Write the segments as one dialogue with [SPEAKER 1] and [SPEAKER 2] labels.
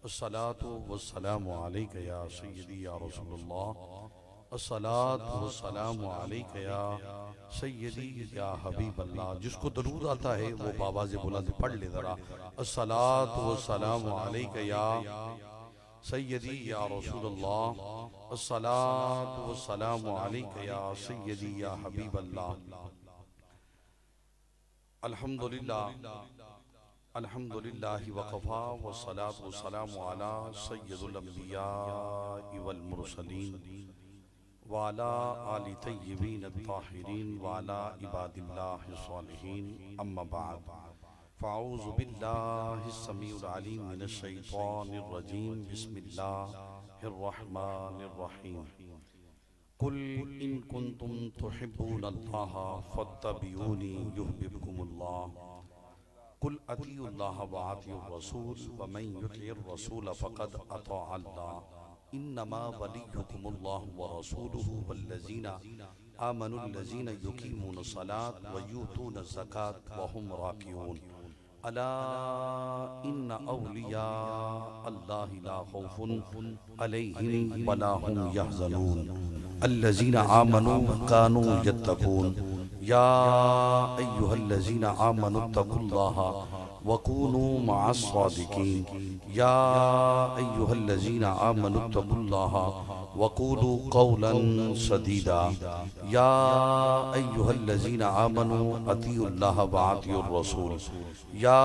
[SPEAKER 1] अस्सलातु वस्सलामु अलैका या सय्यदी या रसूलल्लाह। अस्सलातु वस्सलामु अलैका या सय्यदी या हबीबल्लाह। जिसको दरूद आता है वो बाबा से बुलंद पढ़ ले जरा। अस्सलातु वस्सलामु अलैका या सय्यदी या रसूलल्लाह। अस्सलातु वस्सलामु अलैका या सय्यदी या हबीबल्लाह। अल्हम्दुलिल्लाह अल्हम्दुलिल्लाहि वकफ़ा वस्सलातु वस्सलामु अला सय्यिदिल अंबिया वल मुरसलीन व अला आलि तय्यबीन अत्ताहिरीन व अला इबादिल्लाहिस सालिहीन। अम्मा बाद फ़अऊज़ु बिल्लाहिस समीउल अलीम मिनश शैतानिर रजीम। बिस्मिल्लाहिर रहमानिर रहीम। कुल इन कुंतुम तुहिब्बूनल्लाह फत्तबिऊनी युहब्बुकुमुल्लाह। कुल अतीउल्लाह व अतीउर रसूल व मन युतिइर रसूल फ़क़द अताअल्लाह। इन्नमा वलियुकुमुल्लाहु व रसूलुहु वल्लज़ीना आमनुल्लज़ीना युक़ीमूनस्सलात व यूतूनज़ ज़कात व हुम राकिऊन। अला इन्ना औलिया अल्लाहि ला खौफुन अलैहिम व ला हुम यहज़नून अल्लज़ीना आमनू कानू यत्तक़ून। या अय्युहल्लज़ीना आमनुत्तक़ुल्लाह वकूनू मअस्सादिकीन। या अय्युहल्लज़ीना आमनुत्तक़ुल्लाह वक़ूलू क़ौलन सदीदा। या अय्युहल्लज़ीना आमनू अतीउल्लाह व अतीउर रसूल। या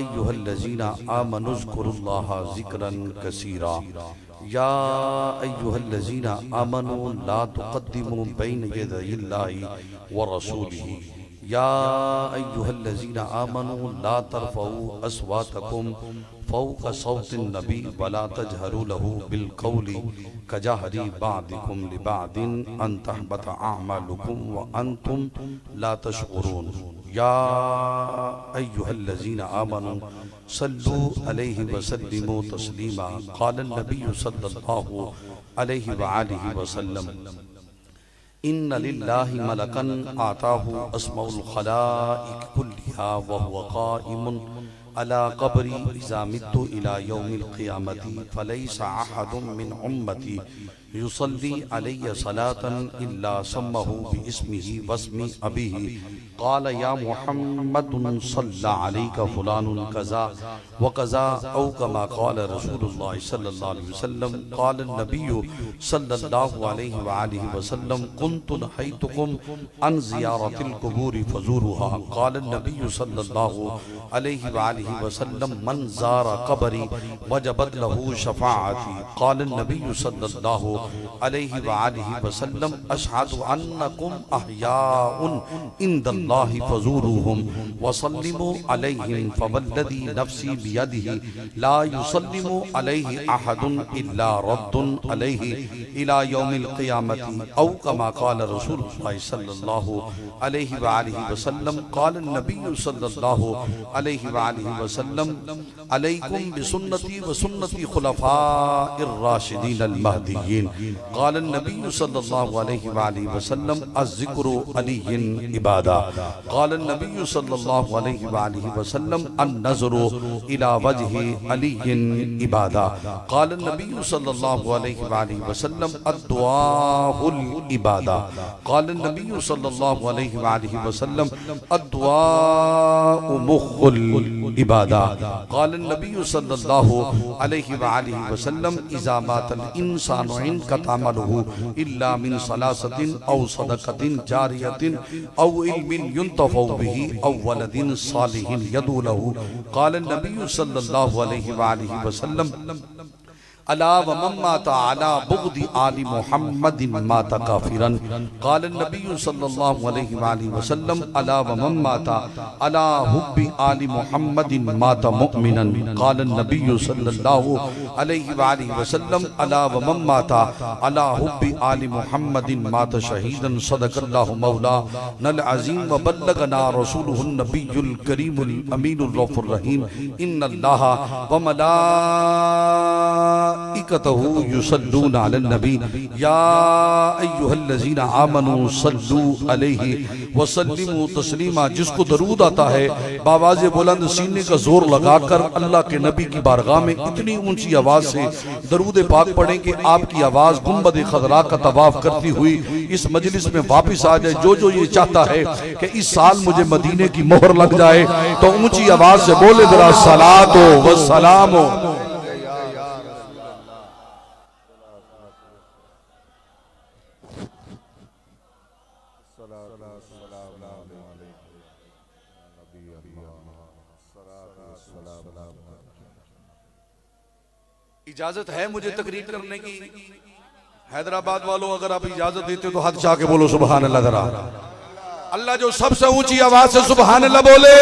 [SPEAKER 1] अय्युहल्लज़ीना आमनुज़्कुरुल्लाह ज़िक्रन कसीरा। या अय्युहल्लज़ीना आमनू ला तुक़द्दिमू बैन यदयिल्लाहि व रसूलिही। या अय्युहल्लज़ीना आमनू ला तरफ़ऊ अस्वातकुम फ़ौक़ सौतिन नबी व ला तजहरू लहू बिलक़ौलि कजहरी बादिकुम लिबादिन अन तहबत अअमालुकुम व अंतुम ला तशऊरून। या अय्युहल्लज़ीना आमनू सल्लू अलैहि व सल्लिमू तस्लीमा। क़ालन नबिय्यु सल्लल्लाहु अलैहि व आलिहि व सल्लम इन्ना लिल्लाहि मलकन आताहु अस्माउल खलाइक कुल्लिहा व हुवा क़ाइमुन अला क़ब्री इज़ा मित्तु इला यौमिल क़ियामति फ़लैसा अहदुम मिन उम्मती युसल्ली अलैहि सलातन इल्ला सम्महु बिइस्मिही वस्मि अबीही क़ाल या मुहम्मदुन सल्ला अलैका फ़ुलानुन कज़ा व कज़ा औ कमा क़ाल रसूलुल्लाह सल्लल्लाहु अलैहि वसल्लम। क़ाल नबिय्यु सल्लल्लाहु अलैहि व आलिहि वसल्लम कुन्तु नहैतुकुम अन ज़ियारतिल क़ुबूरि फ़ज़ूरुहा। क़ाल नबिय्यु सल्लल्लाहु अलैहि व आलिहि वसल्लम मन ज़ारा क़ब्री वजबत लहू शफ़ाअती। क़ाल नबिय्यु सल्लल्लाहु अलैहि व आलिहि वसल्लम अशहदु अन्नकुम अहयाउन इंदल्लाहि फ़ज़ूरुहुम व सल्लिमू अलैहिम फ़वल्लज़ी नफ़्सी बियदिही ला युसल्लिमु अलैहि अहदुन इल्ला रद्दुन अलैहि इला यौमिल क़ियामति औ कमा क़ाल रसूलुल्लाह सल्लल्लाहु अलैहि व आलिहि वसल्लम। क़ाल नबिय्यु सल्लल्लाहु अलैहि व आलिहि वसल्लम अलैकुम बिसुन्नती व सुन्नती खुलफ़ाइर राशिदीनिल महदिय्यीन। क़ाल नबिय्यु सल्लल्लाहु अलैहि व आलिहि वसल्लम अज़्ज़िक्रु अलिय्यिन इबादा। क़ाल नबिय्यु सल्लल्लाहु अलैहि व आलिहि वसल्लम अन-नज़्रु इला वजहि अलिय्यिन इबादा। क़ाल नबिय्यु सल्लल्लाहु अलैहि व आलिहि वसल्लम अद-दुआउल इबादा। क़ाल नबिय्यु सल्लल्लाहु अलैहि व आलिहि वसल्लम अद-दुआउ मुख़्खुल इबादा। क़ाल नबिय्यु सल्लल्लाहु अलैहि व आलिहि वसल्लम इज़ा मातल इंसानु इनक़ता अमलुहु इल्ला मिन सलासतिन औ सदक़तिन जारियतिन औ इल्मिन युंतफ़उ बिही औ वलदिन सालिहिन यदू लहू। क़ाल नबिय्यु सल्लल्लाहु अलैहि व आलिहि वसल्लम अला व मन माता अला बुग़्दि आलि मुहम्मदिन माता काफ़िरन। क़ाल नबिय्यु सल्लल्लाहु अलैहि व आलिहि वसल्लम अला व मन माता अला हुब्बि आलि मुहम्मदिन माता मुमिनन। क़ाल नबिय्यु सल्लल्लाहु अलैहि व आलिहि वसल्लम अला व मन माता अला हुब्बि आलि मुहम्मदिन माता शहीदन। सदक़ल्लाहु मौलानल अज़ीम व बल्लगना रसूलुहुन नबियुल करीमुल अमीनुर रऊफ़ुर रहीम। इन्नल्लाह व मलाइकतहु युसल्लूना अलन नबी या अय्युहल्लज़ीना आमनू सल्लू अलैहि व सल्लिमू तस्लीमा। जिसको दरूद आता है बावाज़े बुलंद सीने का जोर लगाकर अल्लाह के नबी की बारगाह में इतनी ऊंची आवाज से दरूद पाक पढ़ें कि आपकी आवाज गुंबद खदरा का तवाफ करती हुई इस मजलिस में वापस आ जाए। जो ये चाहता है कि इस साल मुझे मदीने की मोहर लग जाए तो ऊंची आवाज से बोले जरा सलातो व सलामो। इजाजत है मुझे तकरीर करने की? हैदराबाद वालों अगर आप इजाजत देते हो तो हाथ चाह के बोलो सुभान अल्लाह। जरा अल्लाह जो सबसे ऊंची आवाज से सुभान अल्लाह बोले,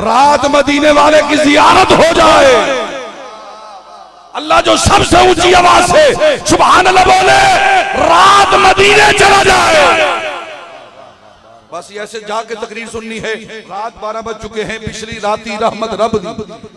[SPEAKER 1] रात मदीने वाले की जियारत हो जाए। अल्लाह जो सबसे ऊंची आवाज से सुभान अल्लाह बोले, रात मदीने चला जाए। बस ऐसे जाके तकरीर सुननी है। रात 12 बज चुके हैं। पिछली राती रहमत रब दी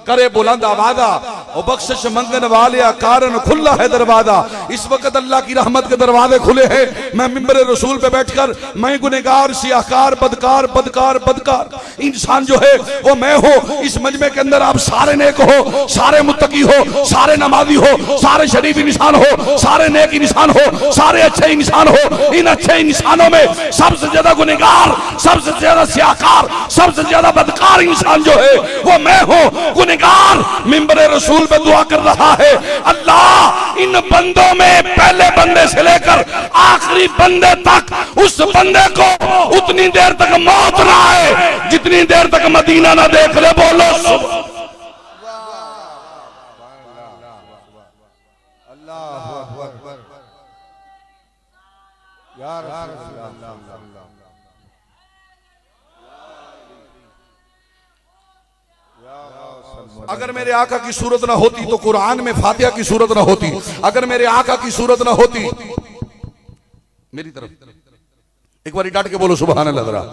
[SPEAKER 1] करे बुलंद आवादा और बख्शिश मंगन वाले कारण खुला है दरवाजा। इस वक्त अल्लाह की रहमत के दरवाजे खुले हैं। मैं मिंबर रसूल पे बैठकर मैं गुनहगार सियाहकार बदकार बदकार बदकार इंसान जो है वो मैं हो। इस मजमे के अंदर आप सारे नेक हो, सारे मुत्तकी हो, सारे नमाजी हो, सारे शरीफ इंसान हो, सारे नेक इंसान हो, सारे अच्छे इंसान हो। इन अच्छे इंसानों में सबसे ज्यादा गुनहगार, सबसे ज्यादा सियाहकार, सबसे ज्यादा बदकार इंसान जो है वो मैं हूं। गुनहगार मिंबर रसूल पे दुआ कर रहा है, अल्लाह इन बंदों में पहले बंदे से लेकर आखिरी बंदे तक उस बंदे को उतनी देर तक मौत ना आए जितनी देर तक मदीना ना देख ले। बोलो अल्लाहु अकबर। या रसूल अल्लाह। अगर मेरे आका की सूरत ना होती तो कुरान में फातिहा की सूरत ना होती। अगर मेरे आका की सूरत ना होती, मेरी तरफ एक बार डट के बोलो सुभान अल्लाह। जरा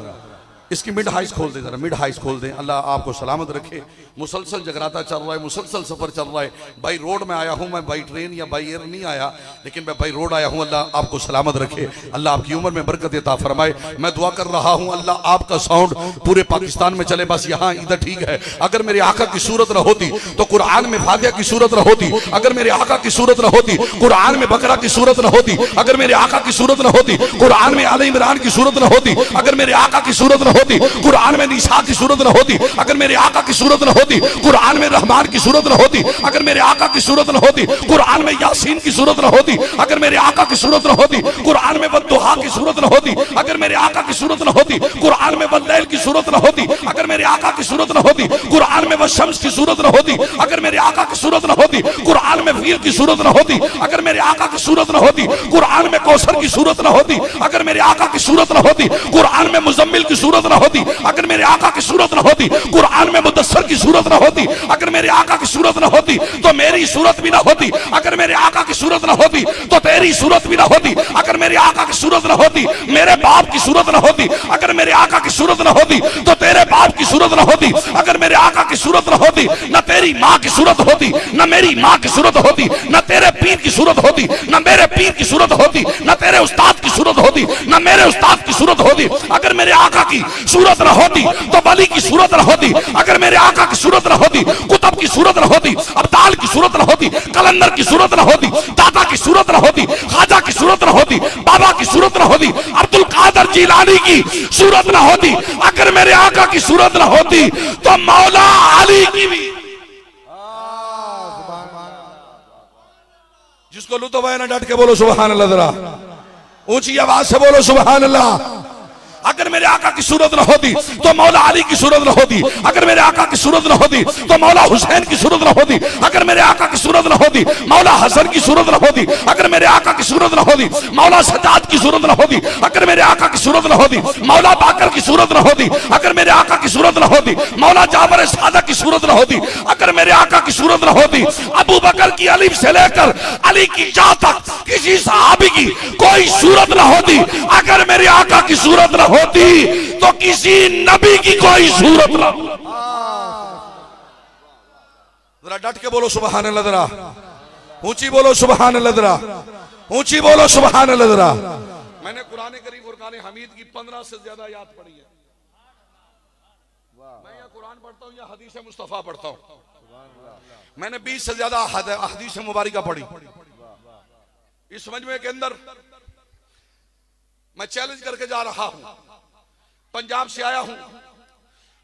[SPEAKER 1] इसकी मिड हाइस खोल दे, जरा मिड हाइस खोल दे। अल्लाह आपको सलामत रखे। मुसलसल जगराता चल रहा है, मुसलसल सफर चल रहा है। बाई रोड में आया हूं मैं, बाई ट्रेन या बाई एयर नहीं आया, लेकिन मैं बाई रोड आया हूं। अल्लाह आपको सलामत रखे, अल्लाह आपकी उम्र में बरकत अता फरमाए। मैं दुआ कर रहा हूं अल्लाह आपका साउंड पूरे पाकिस्तान में चले। बस यहाँ इधर ठीक है। अगर मेरे आका की सूरत न होती तो कुरान में फातिहा की सूरत न होती। अगर मेरे आका की सूरत न होती कुरान में बकरा की सूरत न होती। अगर मेरे आका की सूरत न होती कुरान में आले इमरान की सूरत न होती। अगर मेरे आका की सूरत न होती कुरान में निसा की सूरत न होती। अगर मेरे आका की सूरत न होती कुरान में रहमान की सूरत न होती। अगर मेरे आका की सूरत न होती कुरान में यासीन की सूरत न होती। अगर मेरे आका की सूरत न होती कुरान में वद्दुहा की सूरत न होती। अगर मेरे आका की सूरत न होती कुरान में वल्लैल की सूरत न होती। अगर मेरे आका की सूरत न होती कुरान में वशम्स की सूरत न होती। अगर मेरे आका की सूरत न होती कुरान में वीर की सूरत न होती। अगर मेरे आका की सूरत न होती कुरान में कौसर की सूरत न होती। अगर मेरे आका की सूरत न होती कुरान में मुजम्मिल की सूरत न होती। अगर मेरे आका की सूरत न होती कुरान में मुदस्सर की सूरत न होती। अगर मेरे आका की सूरत न होती तो मेरी सूरत भी ना होती। अगर मेरे आका की सूरत न होती तो तेरी सूरत भी ना होती। अगर मेरे आका की सूरत न होती मेरे बाप की सूरत न होती। अगर मेरे आका की सूरत न होती तो तेरे बाप की सूरत न होती। अगर मेरे आका की सूरत न होती न तेरी माँ की सूरत होती, न मेरी माँ की सूरत होती, न तेरे पीर की सूरत होती, न मेरे पीर की सूरत होती, न तेरे उस्ताद की सूरत होती, न मेरे उस्ताद की सूरत होती। अगर मेरे आका की सूरत न होती तो वली की सूरत न होती। अगर मेरे आका की सूरत न होती कुतुब की सूरत न होती, अब्दाल की सूरत न होती, कलंदर की सूरत न होती, दादा की सूरत न होती, खाजा की सूरत न होती, बाबा की सूरत न होती, अब्दुल कादर जिलानी की सूरत न होती। अगर मेरे आका की सूरत न होती तो मौला अली की भी। जिसको लुत्फ आए ना डट के बोलो सुभान अल्लाह। जरा ऊंची आवाज से बोलो सुभान अल्लाह। अगर मेरे आका की सूरत न होती तो मौला अली की सूरत न होती। अगर मेरे आका की सूरत न होती तो मौला हुसैन की सूरत न होती। अगर मेरे आका की सूरत न होती मौला हसन की सूरत न होती। अगर मेरे आका की सूरत न होती मौला सज्जाद की सूरत न होती। अगर मेरे आका की सूरत न होती मौला बाकर की सूरत न होती। अगर मेरे आका की सूरत न होती मौला जाबर सादा की सूरत न होती। अगर मेरे आका की सूरत न होती अबू बकर की अलीफ से लेकर अली की जा तक किसी सहाबी की कोई सूरत न होती। अगर मेरे आका की सूरत न होती तो किसी नबी की कोई सूरत न। जरा डट के बोलो सुभान अल्लाह। जरा ऊंची बोलो सुभान अल्लाह जरा, ऊंची बोलो सुभान अल्लाह जरा। मैंने कुरान करीम फुरकान हमीद की 15 से ज्यादा याद पढ़ी है। मैं या कुरान पढ़ता हूँ या हदीस मुस्तफा पढ़ता हूँ। मैंने 20 से ज्यादा हदीस मुबारका पढ़ी। इस मजमे के अंदर मैं चैलेंज करके जा रहा हूं। पंजाब से आया हूं,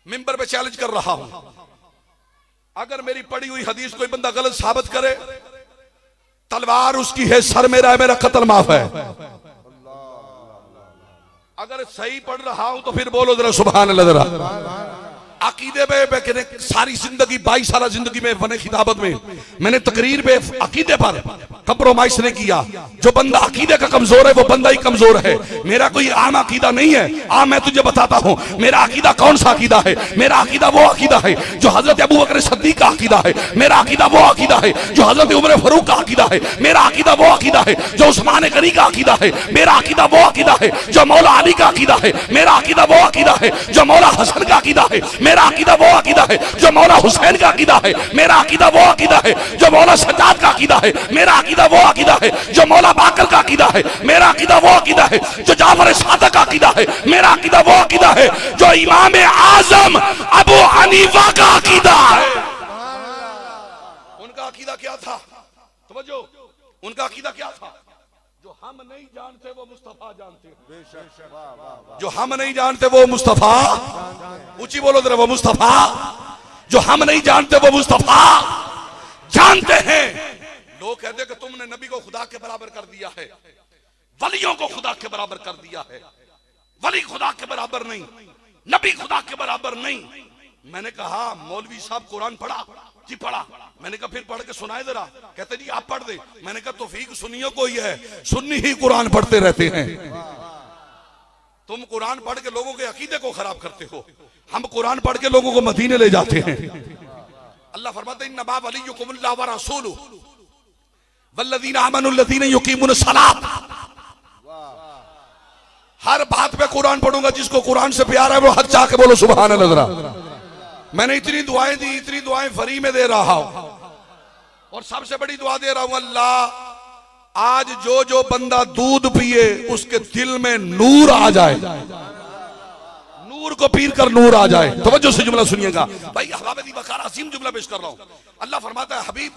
[SPEAKER 1] मिंबर पे चैलेंज कर रहा हूं। अगर मेरी पढ़ी हुई हदीस कोई बंदा गलत साबित करे, तलवार उसकी है, सर मेरा है, मेरा कत्ल माफ है। अगर सही पढ़ रहा हूं तो फिर बोलो जरा सुभान अल्लाह जरा। अकीदे पे सारी जिंदगी 22 साल जिंदगी में बने खिताबत में मैंने तकरीर पे अकीदे पर कंप्रोमाइज नहीं किया। जो बंदा अकीदे का कमजोर है वो बंदा ही कमजोर है। मेरा कोई आम अकीदा नहीं है। मैं तुझे बताता हूं मेरा अकीदा कौन सा अकीदा है। मेरा अकीदा वो अकीदा है जो हजरत अबू बकर सिद्दीक का अकीदा है। मेरा अकीदा वो अकीदा है जो हजरत उमर फारूक का अकीदा है। मेरा अकीदा वो अकीदा है जो उस्मान गनी का अकीदा है। मेरा अकीदा वो अकीदा है जो मौला अली का अकीदा है। मेरा अकीदा वो अकीदा है जो मौला हसन का अकीदा है। मेरा अकीदा वो अकीदा है जो मौला हुसैन का अकीदा है। मेरा अकीदा वो अकीदा है जो मौला सज्जाद का अकीदा है। मेरा अकीदा वो अकीदा है जो मौला बाकर का अकीदा है। मेरा अकीदा वो अकीदा है जो जाफर सादिक का अकीदा है। मेरा अकीदा वो अकीदा है जो इमाम आजम अबू हनीफा का अकीदा है। उनका अकीदा क्या था? समझो, उनका अकीदा क्या था? जो हम नहीं जानते वो मुस्तफा जानते हैं। जो हम नहीं जानते वो मुस्तफा, ऊंची बोलो जरा, वो मुस्तफा। जो हम नहीं जानते वो मुस्तफा जानते हैं। लोग कहते हैं कि तुमने नबी को खुदा के बराबर कर दिया है, वलियों को खुदा के बराबर कर दिया है। वली खुदा के बराबर नहीं, नबी खुदा के बराबर नहीं। मैंने कहा मौलवी साहब कुरान पढ़ा जी? पढ़ा। मैंने कहा फिर पढ़ के सुनाए जरा। कहते जी आप पढ़ दे। मैंने कहा तौफीक सुन्नियों को ही है, सुन्नी ही कुरान पढ़ते रहते हैं। तुम कुरान पढ़ के लोगों के अकीदे को खराब करते हो, हम कुरान पढ़ के लोगों को मदीने ले जाते हैं। अल्लाह फरमाता है इन्नमा वलियुकुमुल्लाह व रसूलुहु वल्लज़ीना आमनुल्लज़ीना युकीमुनस्सलात। हर बात पे कुरान पढ़ूंगा। जिसको कुरान से प्यार है वो हद चाह के बोलो सुभान अल्लाह जरा। मैंने इतनी दुआएं दी, इतनी दुआएं फ्री में दे रहा हूं, और सबसे बड़ी दुआ दे रहा हूं, अल्लाह आज जो जो बंदा दूध पिए उसके दिल में नूर आ जाए, नूर को पीर कर नूर आ जाए। तवज्जो से जुमला सुनिएगा भाई, हवाबदी वकार असीम जुमला पेश कर रहा हूं। अल्लाह फरमाता है हबीब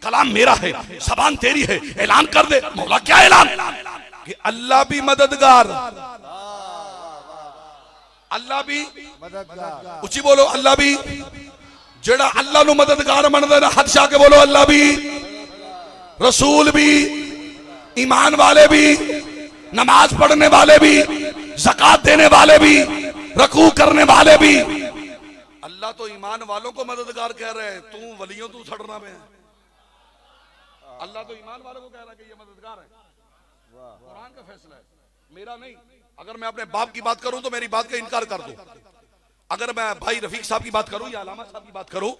[SPEAKER 1] कलाम मेरा है, ज़बान तेरी है, ऐलान कर दे। मौला क्या ऐलान? कि अल्लाह भी मददगार, अल्लाह भी मददगार। ऊंची बोलो अल्लाह भी। जेड़ा अल्लाह नु मददगार मनदा ना हद शा के बोलो अल्लाह भी, रसूल भी, ईमान वाले भी, नमाज पढ़ने वाले भी, ज़कात देने वाले भी, रकू करने वाले भी। अल्लाह तो ईमान वालों को मददगार कह रहे हैं, तू वलियों तू छड़ना में। अल्लाह तो ईमान वालों को कह रहा है कि ये मददगार है। कुरान का फैसला है, मेरा नहीं। अगर मैं अपने बाप की बात करूं तो मेरी बात का इनकार कर दूं। अगर मैं भाई रफीक साहब की बात करूं या अलामा साहब की बात करूं,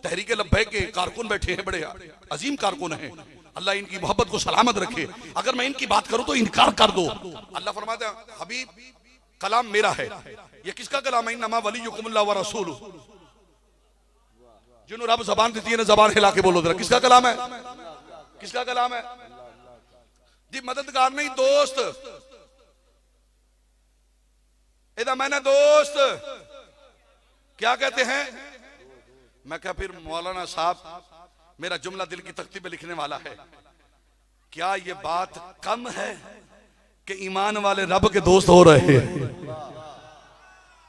[SPEAKER 1] तहरीक लब्बैक के कारकुन बैठे हैं, बड़े अजीम कारकुन हैं, अल्लाह इनकी मोहब्बत को सलामत रखे। अगर मैं इनकी बात करूं तो इनकार कर दो। अल्लाह फरमाता है हबीब कलाम मेरा है। ये किसका कलाम है? इन्नमा वलियुकुमुल्लाह व रसूलुहु। जिन्होंने रब ज़बान दी है ना, ज़बान हिला के बोलो जरा, किसका कलाम है? किसका कलाम है जी? मददगार नहीं, दोस्त। इधर मैंने दोस्त क्या कहते हैं? मैं क्या फिर मौलाना साहब मेरा जुमला दिल की तख्ती पे लिखने वाला है। क्या ये बात कम है कि ईमान वाले रब के दोस्त हो रहे हैं?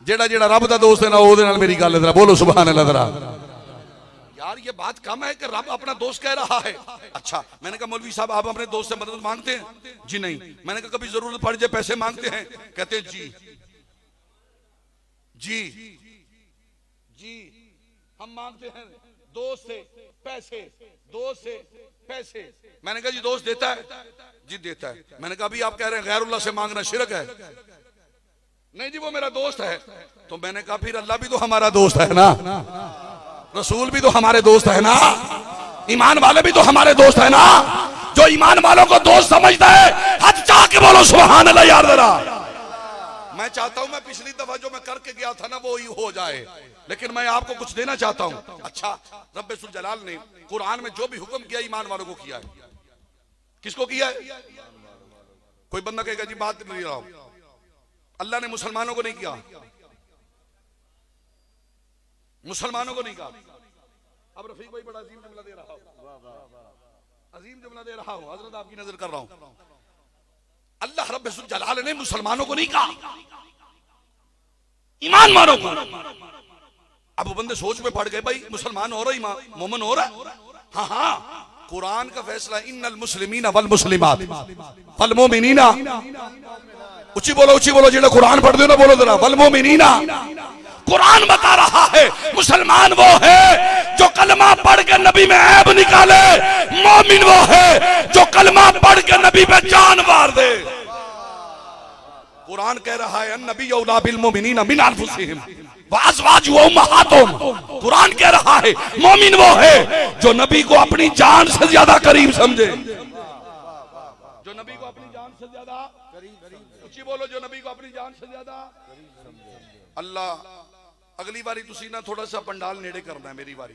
[SPEAKER 1] जेड़ा जेड़ा रब का दोस्त है ना वो मेरी गल जरा बोलो सुभान अल्लाह जरा। यार ये बात कम है कि रब अपना दोस्त कह रहा है। अच्छा, मैंने कहा मौलवी साहब आप अपने दोस्त से मदद मांगते हैं? जी नहीं। मैंने कहा कभी जरूरत पड़ जाए पैसे मांगते हैं? कहते हैं जी जी जी हम मांगते हैं दोस्त से पैसे, दोस्त से पैसे। मैंने कहा जी दोस्त देता है? जी देता है। मैंने कहा अभी आप कह रहे हैं गैरुल्लाह से मांगना शिरक है। नहीं जी वो मेरा दोस्त है। तो मैंने कहा फिर अल्लाह भी तो हमारा दोस्त है ना, रसूल भी तो हमारे दोस्त है ना, ईमान वाले भी तो हमारे दोस्त है ना। जो ईमान वालों को दोस्त समझता है हद चाह के बोलो सुभान अल्लाह यार जरा। मैं चाहता हूं मैं पिछली दफा जो मैं करके गया था ना वो ही हो जाए, लेकिन मैं आपको कुछ देना चाहता हूं। अच्छा, रब्बे सुल जलाल ने कुरान में जो भी हुक्म किया ईमान वालों को किया है। किसको किया है? कोई बंदा कहेगा जी बात नहीं रहा हूं, अल्लाह ने मुसलमानों को नहीं किया, मुसलमानों को नहीं कहा। अब रफीक भाई बड़ा अजीम जुमला दे रहा हूं, अजीम जुमला दे रहा हूं, हजरत आपकी नजर कर रहा हूं। अल्लाह रब्बुल जलाल ने मुसलमानों को नहीं कहा, ईमान वालों को। अब वो बंदे सोच में पड़ गए, भाई मुसलमान हो रहा, ईमान मोमिन हो रहा। हाँ हाँ, कुरान का फैसला इन्नल मुस्लिमीना वल मुस्लिमात वल मोमिनीना, ऊंची बोलो जिन्हें कुरान पढ़ दो ना, बोलो जरा, वल मोमिनीना। कुरान बता रहा है मुसलमान वो है जो कलमा पढ़ के नबी में ऐब निकाले, मोमिन वो है जो कलमा पढ़ के नबी पे जान मार दे। कुरान कह रहा है अन्नबी औला बिल मोमिनीना मिन अनफुसिहिम व अज़वाजुहुम उम्महातुहुम। कुरान कह रहा है मोमिन वो है जो नबी को अपनी जान से ज्यादा करीब समझे, जो नबी को अपनी जान से ज्यादा करीब, ऊंची बोलो, जो नबी को अपनी जान से ज्यादा करीब। अल्लाह अगली बारी तुसी ना थोड़ा सा पंडाल नेड़े करना है, मेरी बारी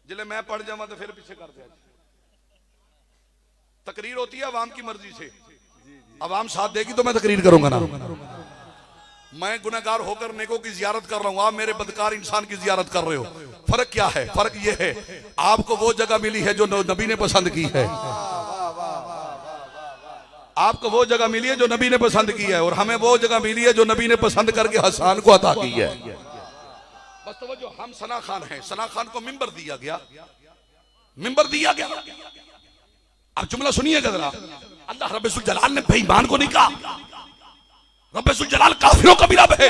[SPEAKER 1] जिले मैं पढ़ जावा तो फिर पीछे कर दिया। तकरीर होती है अवाम की मर्जी से, अवाम साथ देगी तो मैं तकरीर करूंगा ना। मैं गुनहगार होकर नेकों की जियारत कर रहा हूं, आप मेरे बदकार इंसान की जियारत कर रहे हो। फर्क क्या है? फर्क यह है आपको वो जगह मिली है जो नबी ने पसंद की है, आपको वो जगह मिली है जो नबी ने पसंद की है, और हमें वो जगह मिली है जो नबी ने पसंद करके हसन को अता की है। बस तो वो जो हम सना खान है, सना खान को मिंबर दिया गया, मिंबर दिया गया। अब जुमला सुनिएगा जरा, अल्लाह रब्बुल जलाल ने बेईमान को नहीं कहा, रब्बुल जलाल काफिरों का भी रब है,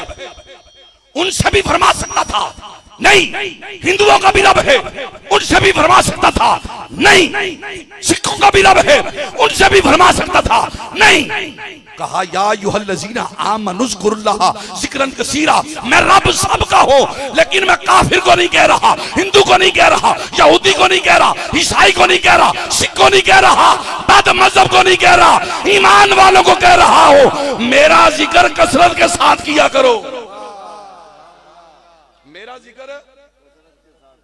[SPEAKER 1] उनसे भी फरमा सकता था नहीं, हिंदुओं का भी रब है उनसे भी फरमा सकता था नहीं, सिखों का भी रब है उनसे भी फरमा सकता था नहीं। कहा या अय्युहल्लज़ीना आमनुज़्कुरुल्लाह ज़िक्रन कसीरा। मैं रब सबका हूं, लेकिन मैं काफिर को नहीं कह रहा, हिंदू को नहीं कह रहा, यहूदी को नहीं कह रहा, ईसाई को नहीं कह रहा, सिख को नहीं कह रहा, बद मजहब को नहीं कह रहा, ईमान वालों को कह रहा हूं मेरा जिक्र कसरत के साथ किया करो। मेरा जिक्र,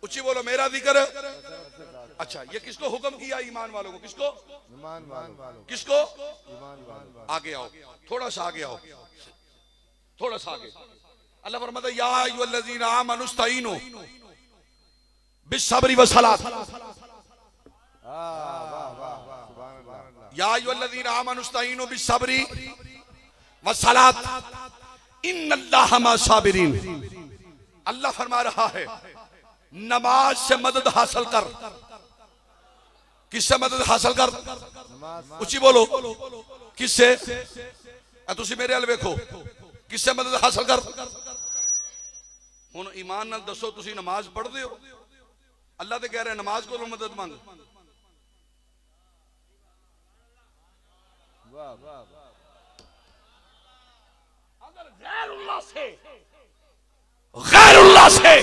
[SPEAKER 1] ऊंची बोलो, मेरा जिक्र। अच्छा, ये किसको हुक्म किया? ईमान वालों को। किसको? ईमान वालों। किसको? ईमान वालों। आगे आओ, थोड़ा सा आगे आओ, थोड़ा सा आगे। अल्लाह फरमाता है या अय्युहल्लज़ीना आमनुस्तईनु बिस्सब्रि वस्सलात। या अय्युहल्लज़ीना आमनुस्तईनु बिस्सब्रि वस्सलात इन्नल्लाहा मअस-साबिरीन। अल्लाह फरमा रहा है नमाज से मदद हासिल कर। किससे मदद हासिल कर? ऊंची बोलो, किससे? तुसी मेरे अल वेखो, किससे मदद हासिल कर? हुन ईमान नाल दसो, तुसी नमाज पढ़दे हो, अल्लाह ते कह रहे नमाज को मदद मांग। अगर गैरुल्लाह से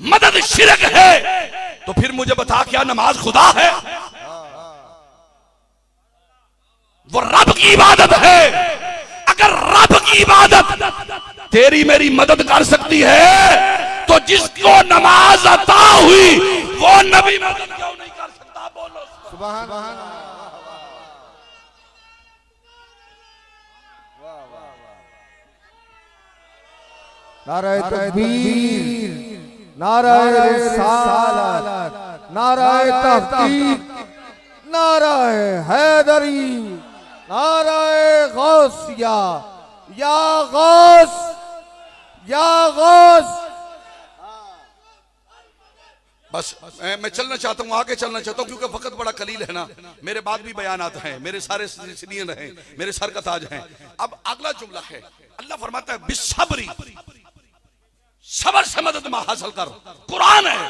[SPEAKER 1] मदद शिरक है तो फिर मुझे बता, क्या नमाज खुदा है? वो रब की इबादत है। अगर रब की इबादत तेरी मेरी मदद कर सकती है तो जिसको नमाज अता हुई वो नबी मदद क्यों नहीं कर सकता? बोलो सुभान अल्लाह।
[SPEAKER 2] नाराए तकबीर, नाराए रिसालत, नाराए तहकीक, नाराए हैदरी, नाराए गौसिया, या गौस, या गौस।
[SPEAKER 1] बस मैं चलना चाहता हूँ, आगे चलना चाहता हूँ, क्योंकि वक्त बड़ा कलील है ना। मेरे बाद भी बयानात हैं, मेरे सारे सीनियर हैं, मेरे सर का ताज हैं। अब अगला जुमला है, अल्लाह फरमाता है बिस्सब्री, सबर से मदद हासिल कर। कुरान है।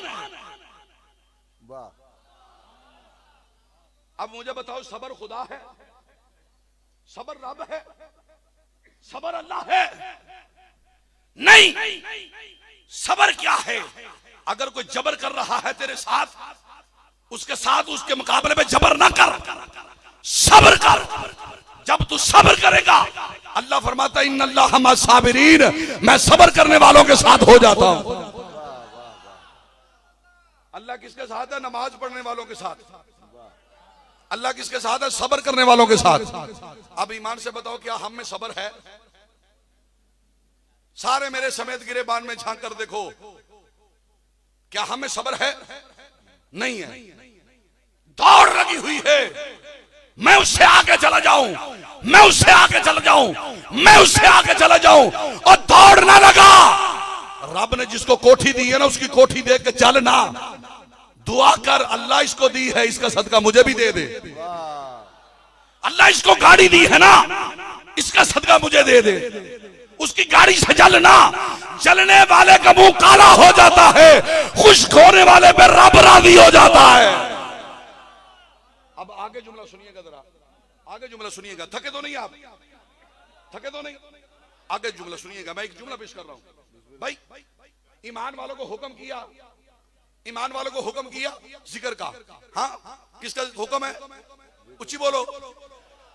[SPEAKER 1] अब मुझे बताओ, सबर खुदा है? सबर रब है? सबर अल्लाह है? नहीं। सबर क्या है? अगर कोई जबर कर रहा है तेरे साथ, उसके साथ उसके मुकाबले में जबर ना कर, सबर कर। जब तू सबर करेगा अल्लाह फरमाता है इन्नल्लाह मअस साबिरीन, मैं सब्र करने वालों के साथ हो जाता हूं। अल्लाह किसके साथ है? नमाज पढ़ने वालों के साथ। अल्लाह किसके साथ है? सब्र करने वालों के साथ। अब ईमान से बताओ क्या हम में सब्र है? सारे मेरे समेत गिरेबान में झांक कर देखो, क्या हमें सब्र है? नहीं है। दौड़ लगी हुई है, मैं उससे आगे चला जाऊं, मैं उससे आगे चला जाऊं, मैं उससे आगे चला जाऊं, और दौड़ ना लगा। रब ने जिसको कोठी दी है ना, उसकी कोठी देख के चल ना, दुआ कर अल्लाह इसको दी है, इसका सदका मुझे भी दे दे। अल्लाह इसको गाड़ी दी है ना, इसका सदका मुझे दे दे। उसकी गाड़ी से जलना, जलने वाले का मुंह काला हो जाता है, खुश्क होने वाले पे रब राजी हो जाता है। अब आगे जुमला सुनिएगा, जरा आगे जुमला सुनिएगा। थके तो नहीं आप? थके तो नहीं? आगे जुमला सुनिएगा। मैं एक जुमला पेश कर रहा हूं भाई। ईमान वालों को हुक्म किया, ईमान वालों को हुक्म किया जिक्र का। हाँ, किसका हुक्म है? ऊंची बोलो,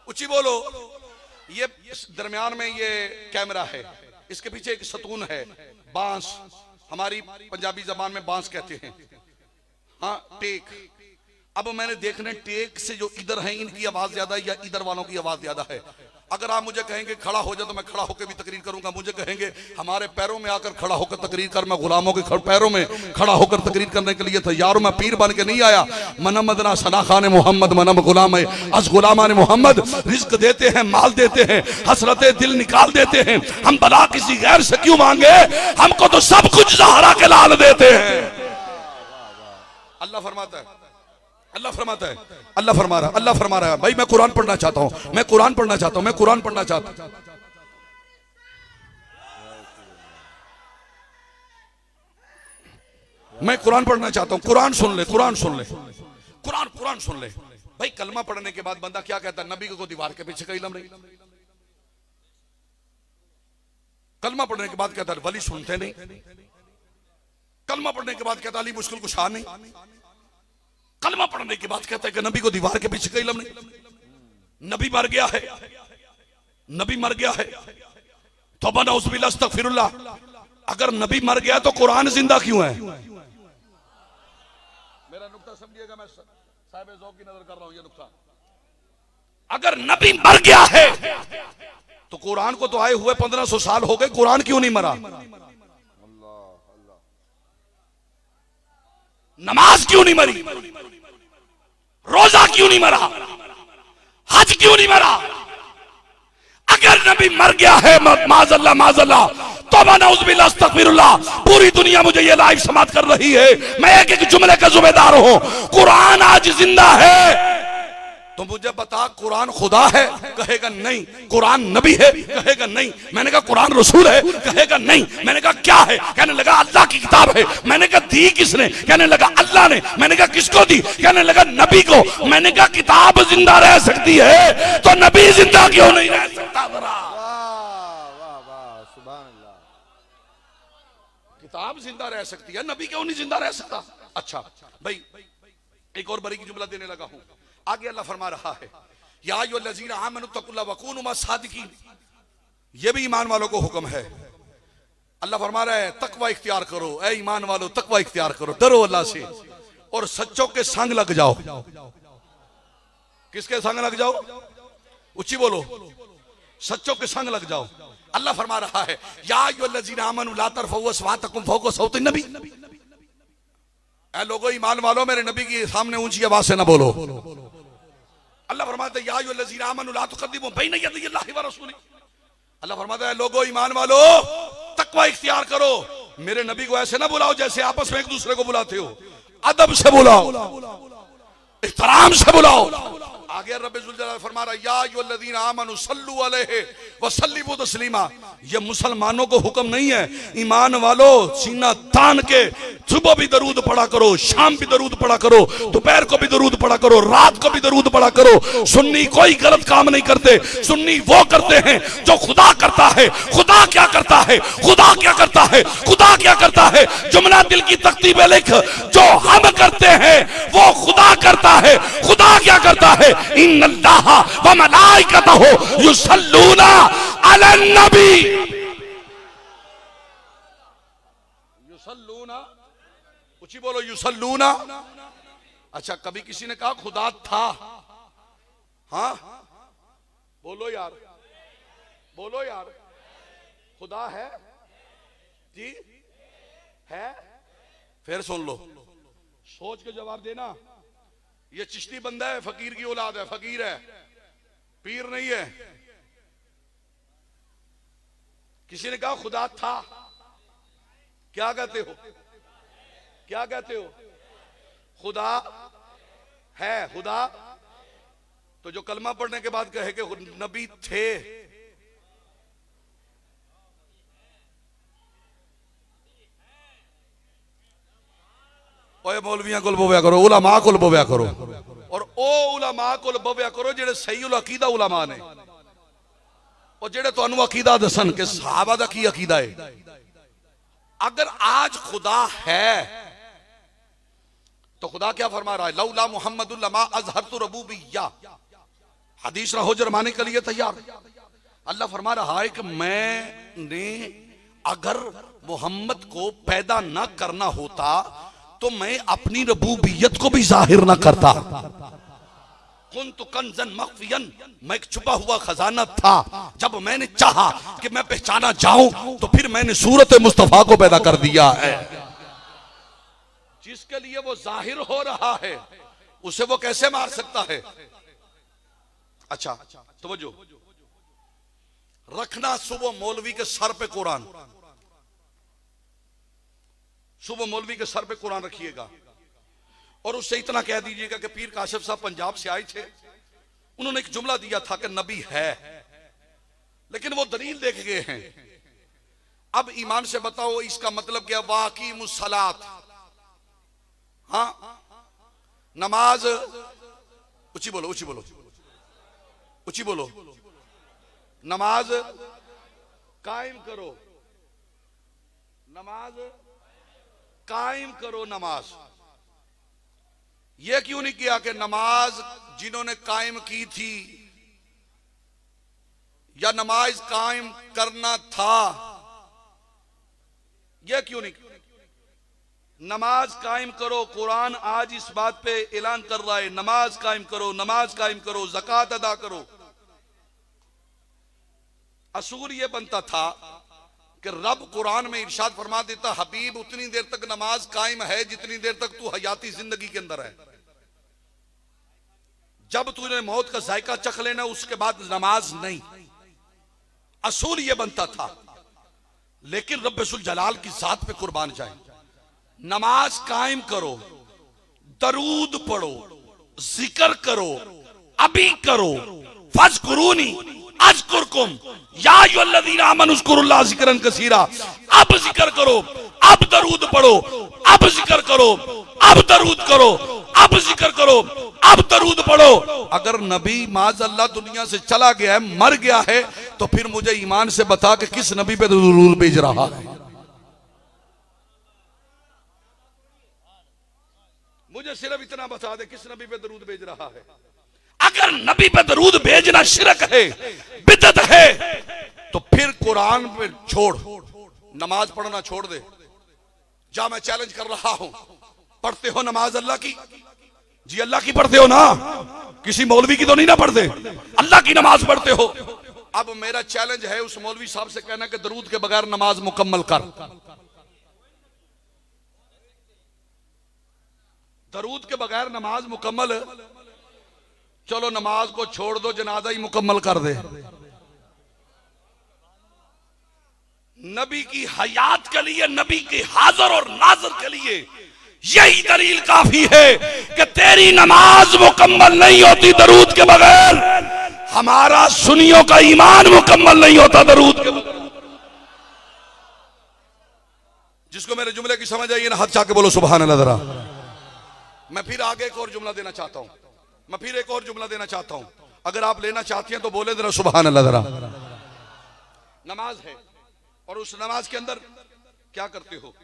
[SPEAKER 1] ऊंची बोलो। ये दरमियान में ये कैमरा है, इसके पीछे एक सतून है, बांस, हमारी पंजाबी जबान में बांस कहते हैं। हाँ, टेक। अब मैंने देखने टेक से जो इधर है इनकी आवाज ज्यादा है या इधर वालों की आवाज ज्यादा है। अगर आप मुझे कहेंगे खड़ा हो जा, तो मैं खड़ा होकर भी तकरीर करूंगा। मुझे कहेंगे हमारे पैरों में आकर खड़ा होकर तकरीर कर, मैं गुलामों के पैरों में खड़ा होकर तकरीर करने के लिए तैयार हूं। मैं पीर बन के नहीं आया। मनमदना सना खान मोहम्मद मनम गुलाम है, अस गुलामान मोहम्मद। रिज्क देते हैं, माल देते हैं, हसरते दिल निकाल देते हैं। हम भला किसी गैर से क्यों मांगे? हमको तो सब कुछ ज़हरा के लाल देते हैं। अल्लाह फरमाता है, अल्लाह फरमाता है, अल्लाह फरमा रहा है भाई। मैं कुरान पढ़ना चाहता हूं, मैं कुरान पढ़ना चाहता हूं, मैं कुरान पढ़ना चाहता हूं। मैं कुरान पढ़ना चाहता हूं। कुरान सुन ले, कुरान सुन ले, कुरान सुन ले भाई। कलमा पढ़ने के बाद बंदा क्या कहता है? नबी को दीवार के पीछे का इल्म नहीं। कलमा पढ़ने के बाद कहता है वली सुनते नहीं। कलमा पढ़ने के बाद कहता है अली मुश्किल कुशा नहीं। कलमा पढ़ने के बाद कहता है कि नबी को दीवार के पीछे का इल्म नहीं। नबी मर गया है, नबी मर गया है। तौबा नऊज़ुबिल्लाह अस्तगफिरुल्लाह। अगर नबी मर गया तो कुरान जिंदा क्यों है? मेरा नुक्ता समझिएगा, मैं साहिब ज़ौक़ की नजर कर रहा हूं ये नुक्ता। अगर नबी मर गया है तो कुरान को तो आए हुए 1500 साल हो गए, कुरान क्यों नहीं मरा? नमाज क्यों नहीं मरी? रोजा क्यों नहीं मरा? हज क्यों नहीं मरा? अगर नबी मर गया है माज़अल्लाह माज़अल्लाह, तौबा नऊज़ुबिल्लाह अस्तगफिरुल्लाह, पूरी दुनिया मुझे ये लाइव समात कर रही है, मैं एक एक जुमले का जुम्मेदार हूं। कुरान आज जिंदा है तो मुझे बता, कुरान खुदा है? कहेगा नहीं। कुरान नबी है? कहेगा नहीं। मैंने कहा कुरान रसूल है? कहेगा नहीं। मैंने कहा क्या है? कहने लगा अल्लाह की किताब है। मैंने कहा दी किसने? कहने लगा अल्लाह ने। मैंने कहा किसको दी? कहने लगा नबी को। मैंने कहा किताब जिंदा रह सकती है तो नबी जिंदा क्यों नहीं रह सकता? किताब जिंदा रह सकती है, नबी क्यों नहीं जिंदा रह सकता? अच्छा भाई, एक और बारीकी जुमला देने लगा हूं। आगे अल्लाह फरमा रहा है या अय्युहल्लज़ीना आमनू तक़ुल्लाह वकूनू मअस-सादिकीन। ये भी ईमान वालों को हुक्म है। अल्लाह फरमा रहा है तकवा इख्तियार करो, ए ईमान वालों तकवा इख्तियार करो, डरो अल्लाह से और सच्चों के संग लग जाओ। किसके संग लग जाओ? ऊंची बोलो, सच्चों के संग लग जाओ। अल्लाह फरमा रहा है या अय्युहल्लज़ीना आमनू ला तरफ़ऊ अस्वातकुम फ़ौक़ सौतिन नबी। ऐ लोगों ईमान वालों, मेरे नबी की सामने ऊंची आवाज से ना बोलो। अल्लाह फरमाता है या अय्युहल्लज़ीना आमनू ला तुक़द्दिमू बैन यदैयिल्लाहि व रसूलिही। अल्लाह फरमाता है लोगों ईमान वालों तकवा इख्तियार करो, मेरे नबी को ऐसे ना बुलाओ जैसे आपस में एक दूसरे को बुलाते हो। अदब से बुलाओ, इहतराम से बुलाओ। आगे रब्बे जुल जलाल फरमा रहा या अय्युहल्लज़ीना आमनू सल्लू अलैहि व सल्लिमू तस्लीमा। ये मुसलमानों को हुक्म नहीं है, ईमान वालों सीना तान के सुबह भी दरूद पढ़ा करो, शाम भी दरूद पढ़ा करो, दोपहर को भी दरूद पढ़ा करो, रात को भी दरूद पढ़ा करो। सुन्नी कोई गलत काम नहीं करते, सुन्नी वो करते हैं जो खुदा करता है। खुदा क्या करता है? खुदा क्या करता है? खुदा क्या करता है? जुमला दिल की तख्ती पे लिख, जो हम करते हैं वो खुदा करता है। खुदा क्या करता है? इन्नल्लाह व मलाइकतहु युसल्लूना अलन नबी युसल्लूना, ऊंची बोलो युसल्लूना। अच्छा, कभी किसी ने कहा खुदा था? हाँ बोलो यार, बोलो यार, खुदा है जी, है? फिर सुन लो, सोच के जवाब देना। ये चिश्ती बंदा है, फकीर की औलाद है, फकीर है, पीर नहीं है। किसी ने कहा खुदा था, क्या कहते हो? क्या कहते हो? खुदा है, खुदा। तो जो कलमा पढ़ने के बाद कहे कि नबी थे, ओए मौलवियां कुल बोव्या करो, उलमा कुल बोव्या करो, और ओ उलमा कुल बोव्या करो जेड़े सही उल अकीदा उलमा ने, और जेड़े तुहानू अकीदा दसन कि सहाबा दा की अकीदा है। अगर आज खुदा है तो खुदा क्या फरमा रहा है? लौला मुहम्मदुल लमा अज़हरतु रबूबिय्या, हदीस रहो जरमाने के लिए तैयार। अल्लाह फरमा रहा है कि मैंने अगर मोहम्मद को पैदा ना करना होता तो मैं अपनी रबूबियत को भी जाहिर ना करता। कुन्तु कंज़न मख्फियन, मैं एक छुपा हुआ खजाना था, जब मैंने चाहा कि मैं पहचाना जाऊं तो फिर मैंने सूरत मुस्तफा को पैदा कर दिया है। जिसके लिए वो जाहिर हो रहा है उसे वो कैसे मार सकता है? अच्छा तवज्जो रखना, सुबह मौलवी के सर पे कुरान, सुबह मौलवी के सर पे कुरान रखिएगा और उससे इतना कह दीजिएगा कि पीर काशिफ साहब पंजाब से आए थे, उन्होंने एक जुमला दिया था कि नबी है, लेकिन वो दलील देख गए हैं। अब ईमान से बताओ इसका मतलब क्या? वाकी मुसलात, हाँ नमाज, ऊंची बोलो, ऊंची बोलो, ऊंची बोलो, नमाज कायम करो, नमाज कायम करो। नमाज यह क्यों नहीं किया कि नमाज जिन्होंने कायम की थी या नमाज कायम करना था, यह क्यों नहीं? नमाज कायम करो, कुरान आज इस बात पे ऐलान कर रहा है, नमाज कायम करो, नमाज कायम करो, ज़कात अदा करो। असूल यह बनता था कि रब कुरान में इरशाद फरमा देता, हबीब उतनी देर तक नमाज कायम है जितनी देर तक तू हयाती जिंदगी के अंदर है, जब तूने मौत का जायका चख लेना उसके बाद नमाज नहीं। असूल यह बनता था, लेकिन रब्बुल जलाल की जात पे कुर्बान जाए, नमाज कायम करो, दरूद पढ़ो, जिक्र करो, अभी करो, फज़कुरूनी अज़कुरकुम या अय्युहल्लज़ीना आमनू उज़्कुरुल्लाह ज़िक्रन कसीरा। अब जिक्र करो, अब दरूद पढ़ो, अब जिक्र करो, अब दरूद करो, अब जिक्र करो, अब दरूद पढ़ो। अगर नबी माज़अल्लाह दुनिया से चला गया है, मर गया है, तो फिर मुझे ईमान से बता कि किस नबी पे दरूद भेज रहा है? मुझे सिर्फ इतना बता दे किस नबी पे दरूद भेज रहा है। अगर नबी पे दरूद भेजना शिरक है, बिदअत है, तो फिर कुरान पे छोड़, नमाज पढ़ना छोड़ दे। जा, मैं चैलेंज कर रहा हूं, पढ़ते हो नमाज अल्लाह की? जी अल्लाह की पढ़ते हो ना, किसी मौलवी की तो नहीं ना पढ़ते, अल्लाह की नमाज पढ़ते हो। अब मेरा चैलेंज है उस मौलवी साहब से कहना कि दरूद के बगैर नमाज मुकम्मल कर। दरूद के बगैर नमाज मुकम्मल, चलो नमाज को छोड़ दो, जनाजा ही मुकम्मल कर दे। नबी की हयात के लिए, नबी की हाजिर और नाज़िर के लिए यही दलील काफी है कि तेरी नमाज मुकम्मल नहीं होती दरूद के बगैर। हमारा सुन्नियों का ईमान मुकम्मल नहीं होता दरूद के बगैर। जिसको मेरे जुमले की समझ आई है ना, हाथ चाके बोलो सुभान अल्लाह। जरा मैं फिर आगे एक और जुमला देना चाहता हूं, मैं फिर एक और जुमला देना चाहता हूं, अगर आप लेना चाहती हैं तो बोले जरा सुभान अल्लाह। जरा नमाज है और उस नमाज के अंदर क्या करते हो?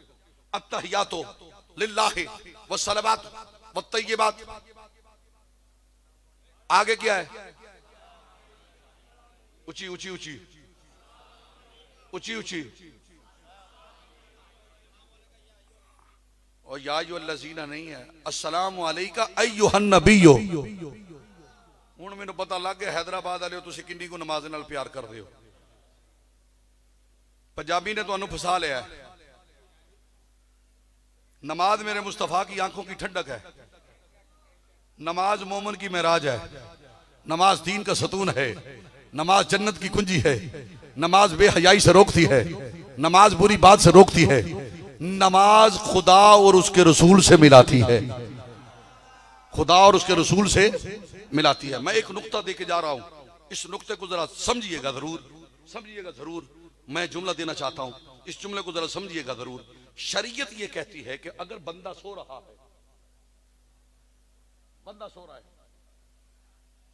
[SPEAKER 1] अत्तहियातो लिल्लाहि वस्सलावात वत्तय्यिबात। आगे क्या है? ऊंची ऊंची ऊंची ऊंची ऊंची। और या अय्युहल्लज़ीना नहीं है, अस्सलामु अलैका अय्युहन नबियो। हुण मैनू पता लग गया हैदराबाद वाले तुसीं किन्नी को नमाज नाल प्यार करदे हो। पंजाबी ने तुहानू फसा लिया है। नमाज मेरे मुस्तफा की आंखों की ठंडक है, नमाज मोमन की मेराज है, नमाज दीन का सतून है, नमाज जन्नत की कुंजी है, नमाज बेहयाई से रोकती है, नमाज बुरी बात से रोकती है, नमाज खुदा और उसके रसूल से मिलाती है, खुदा और उसके रसूल से मिलाती है। मैं एक नुक्ता देके जा रहा हूं, इस नुक्ते को जरा समझिएगा जरूर, समझिएगा जरूर। मैं जुमला देना चाहता हूं, इस जुमले को जरा समझिएगा जरूर। शरीयत ये कहती है कि अगर बंदा सो रहा है, बंदा सो रहा है,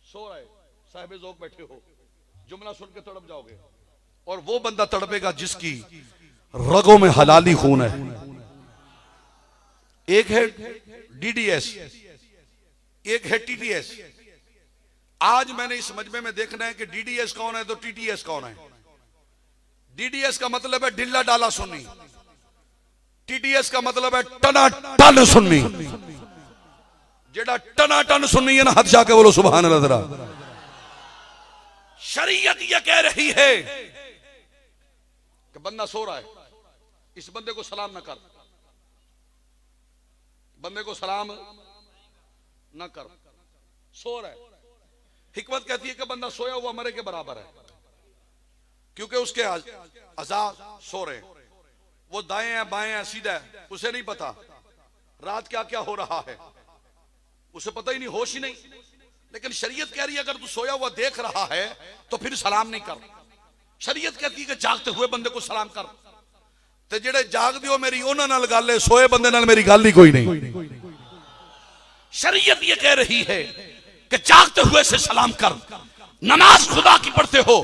[SPEAKER 1] सो रहा है, साहिब ज़ौक़ बैठे हो, जुमला सुन के तड़प जाओगे, और वो बंदा तड़पेगा जिसकी रगों में हलाली खून है। एक है डीडीएस, एक है टीटीएस। आज मैंने इस मजमे में देखना है कि डीडीएस कौन है तो टीटीएस कौन है। डीडीएस का मतलब है डिल्ला डाला सुन्नी, टीटीएस का मतलब है टना टन सुन्नी। जेड़ा टना टन सुन्नी है ना, हाथ जाके बोलो सुभान अल्लाह। जरा शरीयत यह कह रही है कि बंदा सो रहा है, इस बंदे को सलाम ना कर, बंदे को सलाम ना कर, सो रहा है। हिकमत कहती है कि बंदा सोया हुआ मरे के बराबर है, क्योंकि उसके अज़ा सो रहे हैं, वो दाएं हैं बाएं हैं सीधा है, उसे नहीं पता रात क्या क्या हो रहा है, उसे पता ही नहीं, होश ही नहीं। लेकिन शरीयत कह रही है अगर तू सोया हुआ देख रहा है तो फिर सलाम नहीं कर। शरीयत कहती है कि जागते हुए बंदे को सलाम कर। ते जेड़े जागदे हो मेरी उन्हां नाल गल है, सोए बंदे नाल मेरी गल ही कोई नहीं। शरीयत ये कह रही है कि जागते हुए से सलाम कर। नमाज खुदा की पढ़ते हो,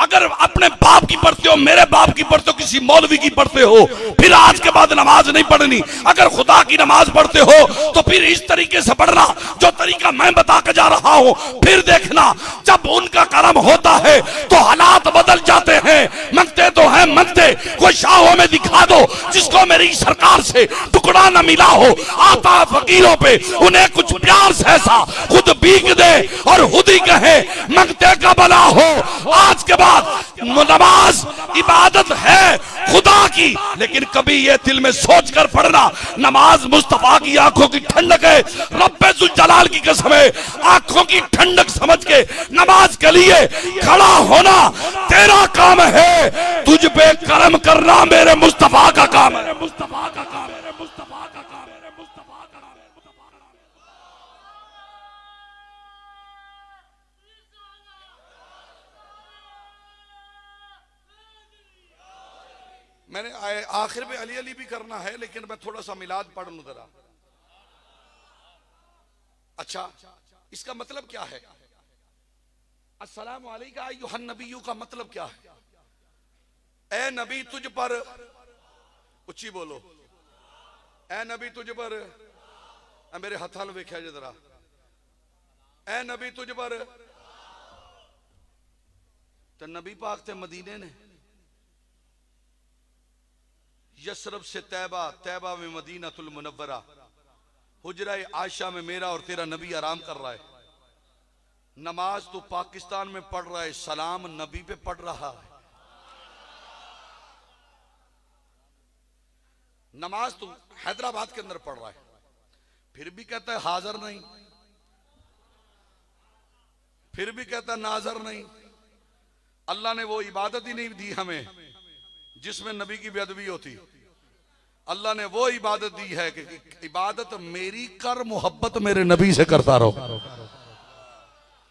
[SPEAKER 1] अगर अपने बाप की पढ़ते हो, मेरे बाप की पढ़ते हो, किसी मौलवी की पढ़ते हो, फिर आज के बाद नमाज नहीं पढ़नी। अगर खुदा की नमाज पढ़ते हो तो फिर इस तरीके से पढ़ना जो तरीका मैं बता के जा रहा हूं। फिर देखना जब उनका करम होता है तो हालात बदल जाते हैं। मंगते तो हैं मंगते, कोई शाहों में दिखा दो जिसको मेरी सरकार से टुकड़ा न मिला हो। आता फकीरों पे उन्हें कुछ प्यार से ऐसा खुद भीग दे और खुद ही कहे मंगते का भला हो। आज के नमाज इबादत है खुदा की, लेकिन कभी ये दिल में सोच कर पढ़ना नमाज मुस्तफा की आंखों की ठंडक है। रब्बे जुल जलाल की कसम है, आंखों की ठंडक समझ के नमाज के लिए खड़ा होना तेरा काम है। तुझ पे करम करना मेरे मुस्तफा का काम है, मुस्तफा का काम है, मुस्तफा का काम है, मुस्तफा का काम है। मैंने आखिर में अली अली भी करना है, लेकिन मैं थोड़ा सा मिलाद पढ़ लूं जरा। अच्छा, इसका मतलब क्या है? अस्सलामु अलैका अय्युहन नबिय्यु का मतलब क्या है? ए नबी तुझ पर, उच्ची बोलो, ए नबी तुझ पर, मेरे हाथां नूं वेख्या जे जरा, ए नबी तुझ पर। तो नबी पाक ते मदीने ने, यसरब से तैबा, तैबा में मदीनातुल मुनव्वरा, हुजरा आयशा में मेरा और तेरा नबी आराम कर रहा है। नमाज तो पाकिस्तान में पढ़ रहा है, सलाम नबी पे पढ़ रहा है। नमाज तो हैदराबाद के अंदर पढ़ रहा है, फिर भी कहता है हाजिर नहीं, फिर भी कहता है नाजर नहीं। अल्लाह ने वो इबादत ही नहीं दी हमें जिसमें नबी की बेअदबी होती। अल्लाह ने वो इबादत दी है कि इबादत मेरी कर, मोहब्बत मेरे नबी से करता रहो।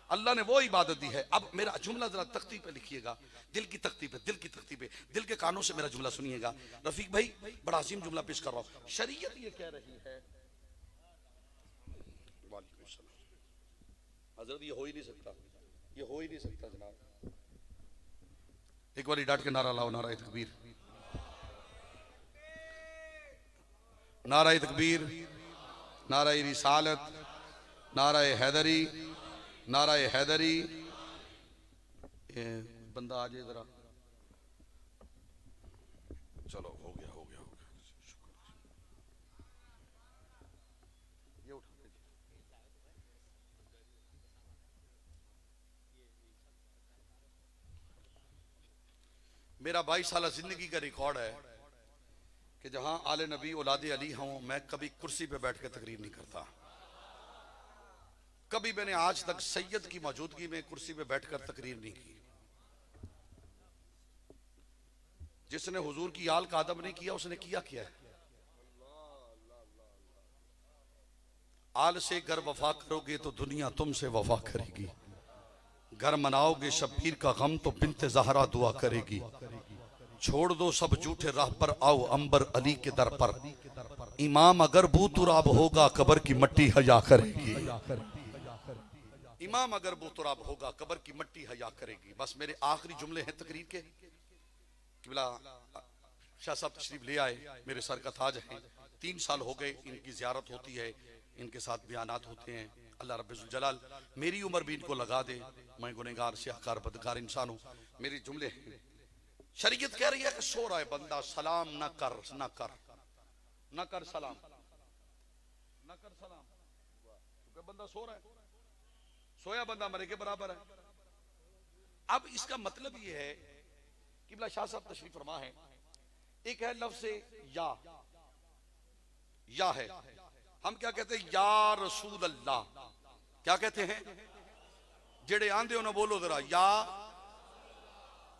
[SPEAKER 1] अल्लाह ने वो इबादत दी है। अब मेरा जुमला जरा तख्ती पे लिखिएगा, दिल की तख्ती पे, दिल की तख्ती पे, दिल के कानों से मेरा जुमला सुनिएगा। रफीक भाई बड़ा अजीम जुमला पेश कर रहा हूं। शरीयत ये कह रही है, हजरत ये हो ही नहीं सकता, ये हो ही नहीं सकता जनाब। एक बार डांट के नारा लाओ, नारा तकबीर, नारा तकबीर, नारा रिसालत, नारा हैदरी, नारा हैदरी। बंदा आ जाए जरा, मेरा 22 साल जिंदगी का रिकॉर्ड है कि जहां आले नबी औलादे अली हूं, मैं कभी कुर्सी पे बैठ के तकरीर नहीं करता। कभी मैंने आज तक सैयद की मौजूदगी में कुर्सी पे बैठकर तकरीर नहीं की। जिसने हुजूर की आल का अदब नहीं किया उसने किया क्या है? आल से घर वफा करोगे तो दुनिया तुमसे वफा करेगी। घर मनाओगे शब्बीर का गम तो बिन्ते ज़हरा दुआ करेगी। छोड़ दो सब झूठे राह पर, आओ अंबर अली के दर पर। इमाम अगर बूतुराब होगा कबर की मट्टी हया करेगी। इमाम अगर बूतुराब होगा कबर की मट्टी हया करेगी। बस मेरे आखिरी जुमले हैं तकरीर के। किबला शाह साहब तशरीफ ले आए, मेरे सर का ताज है। 3 साल हो गए इनकी जियारत होती है, इनके साथ बयानात होते हैं। अल्लाह रब्बुल जलाल मेरी उम्र भी इनको लगा दे। मैं गुनहगार सियाहकार बदकार इंसान हूँ। मेरे जुमले हैं। शरीयत कह रही है कि सो रहा है बंदा, सलाम न कर, न कर, न कर सलाम, न कर सलाम, क्योंकि बंदा सो रहा है। सोया बंदा मरे के बराबर है। अब इसका मतलब यह है कि बिला शाह साहब तशरीफ फरमा है। एक है लफ्ज़ या है। हम क्या कहते हैं? या रसूल अल्लाह। क्या कहते हैं? जेड़े आंदे हो ना बोलो जरा या।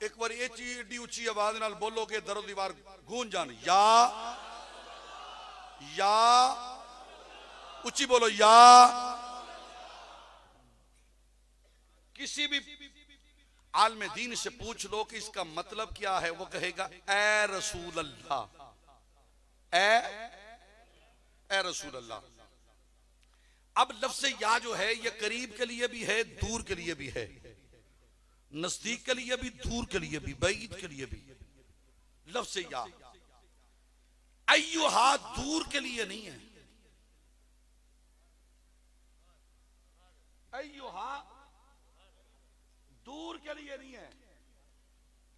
[SPEAKER 1] एक बार एडी उच्ची आवाज नाल बोलो कि दरो दीवार गूंज जान। या उच्ची बोलो या। किसी भी आलम दीन से पूछ लो कि इसका मतलब क्या है, वो कहेगा ए रसूल अल्लाह, ए रसूल अल्लाह। अब लफ्ज़ या जो है ये करीब के लिए भी है, दूर के लिए भी है, नजदीक के लिए भी, दूर के लिए भी, बैद के लिए भी। लफ्ज़ या अय्युहा दूर के लिए नहीं है। अय्युहा दूर के लिए नहीं है,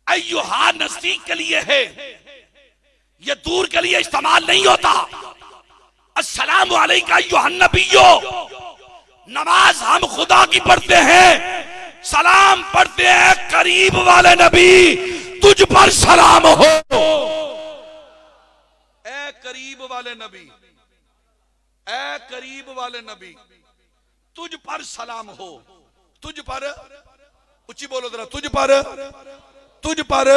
[SPEAKER 1] अय्युहा नजदीक के लिए है। यह दूर के लिए इस्तेमाल नहीं होता। अस्सलामु अलैका अय्युहन नबिय्यो। नमाज हम खुदा की पढ़ते हैं, सलाम पढ़ते हैं करीब वाले नबी, तुझ पर सलाम हो। ए करीब वाले नबी, ए करीब वाले नबी, तुझ पर सलाम हो। तुझ पर, उच्ची बोलो जरा, तुझ पर, तुझ पर।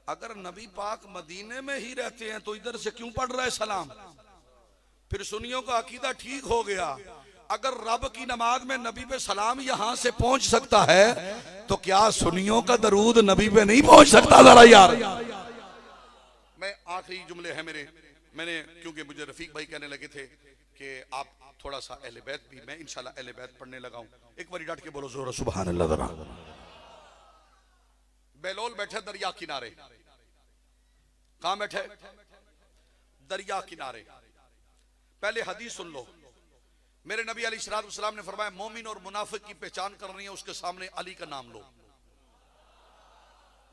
[SPEAKER 1] अगर नबी पाक मदीने में ही रहते हैं तो इधर से क्यों पढ़ रहा है सलाम? फिर सुन्नियों का अकीदा ठीक हो गया। अगर रब की नमाज में नबी पे सलाम यहां से पहुंच सकता है तो क्या सुन्नियों का दरूद नबी पे नहीं पहुंच सकता? जरा यार, मैं आखिरी जुमले हैं मेरे। मैंने क्योंकि मुझे रफीक भाई कहने लगे थे कि आप थोड़ा सा अहले बैत भी, मैं इंशाल्लाह अहले बैत पढ़ने लगा हूं। एक बार डट के बोलो जोर सुभान अल्लाह। जरा बेलोल बैठे दरिया किनारे। कहां बैठे? दरिया किनारे। पहले हदीस सुन लो। मेरे नबी अलैहिस्सलाम ने फरमाया मोमिन और मुनाफिक की पहचान करनी है, उसके सामने अली का नाम लो।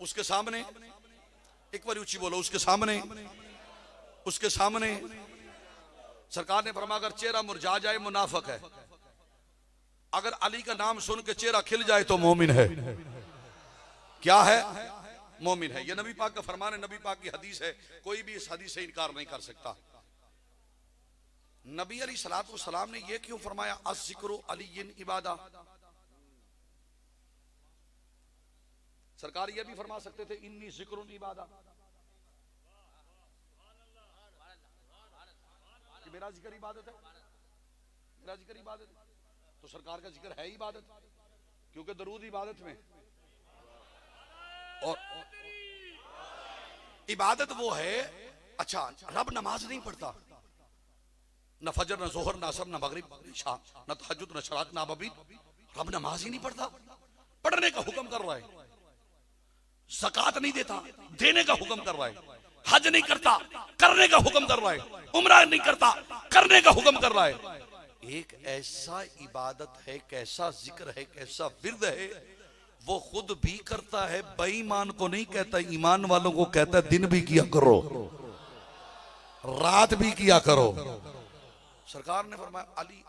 [SPEAKER 1] उसके सामने, एक बार ऊंची बोलो, उसके सामने, उसके सामने। सरकार ने फरमाया अगर चेहरा मुरझा जाए मुनाफिक है, अगर अली का नाम सुन के चेहरा खिल जाए तो मोमिन है। क्या है? मोमिन है। यह नबी पाक का फरमान है, नबी पाक की हदीस है। कोई भी इस हदीस से इनकार नहीं कर सकता। नबी अलैहिस्सलातु वस्सलाम ने यह क्यों फरमाया अज़्ज़िक्रु अलीय्यन इबादा? सरकार यह भी फरमा सकते थे इन्नी ज़िक्रुन इबादा, कि मेरा जिक्र इबादत है, मेरा जिक्र इबादत है। तो सरकार का जिक्र है इबादत, क्योंकि दरूद इबादत में। और इबादत वो है। अच्छा, रब नमाज नहीं पढ़ता, न फजर, न जोहर, न असर, न मगरिब, न तहज्जुद, न शराक, न अबीद। रब नमाज ही नहीं पढ़ता, पढ़ने का हुक्म कर रहा है। ज़कात नहीं देता, देने का हुक्म कर रहा है। हज नहीं करता, करने का हुक्म कर रहा है। उम्रा नहीं करता, करने का हुक्म कर रहा है। एक ऐसा इबादत है, कैसा जिक्र है, कैसा विर्द है, वो खुद भी करता है। बेईमान को नहीं कहता, ईमान वालों को कहता है दिन भी किया करो, रात भी किया करो। सरकार ने फरमाया अली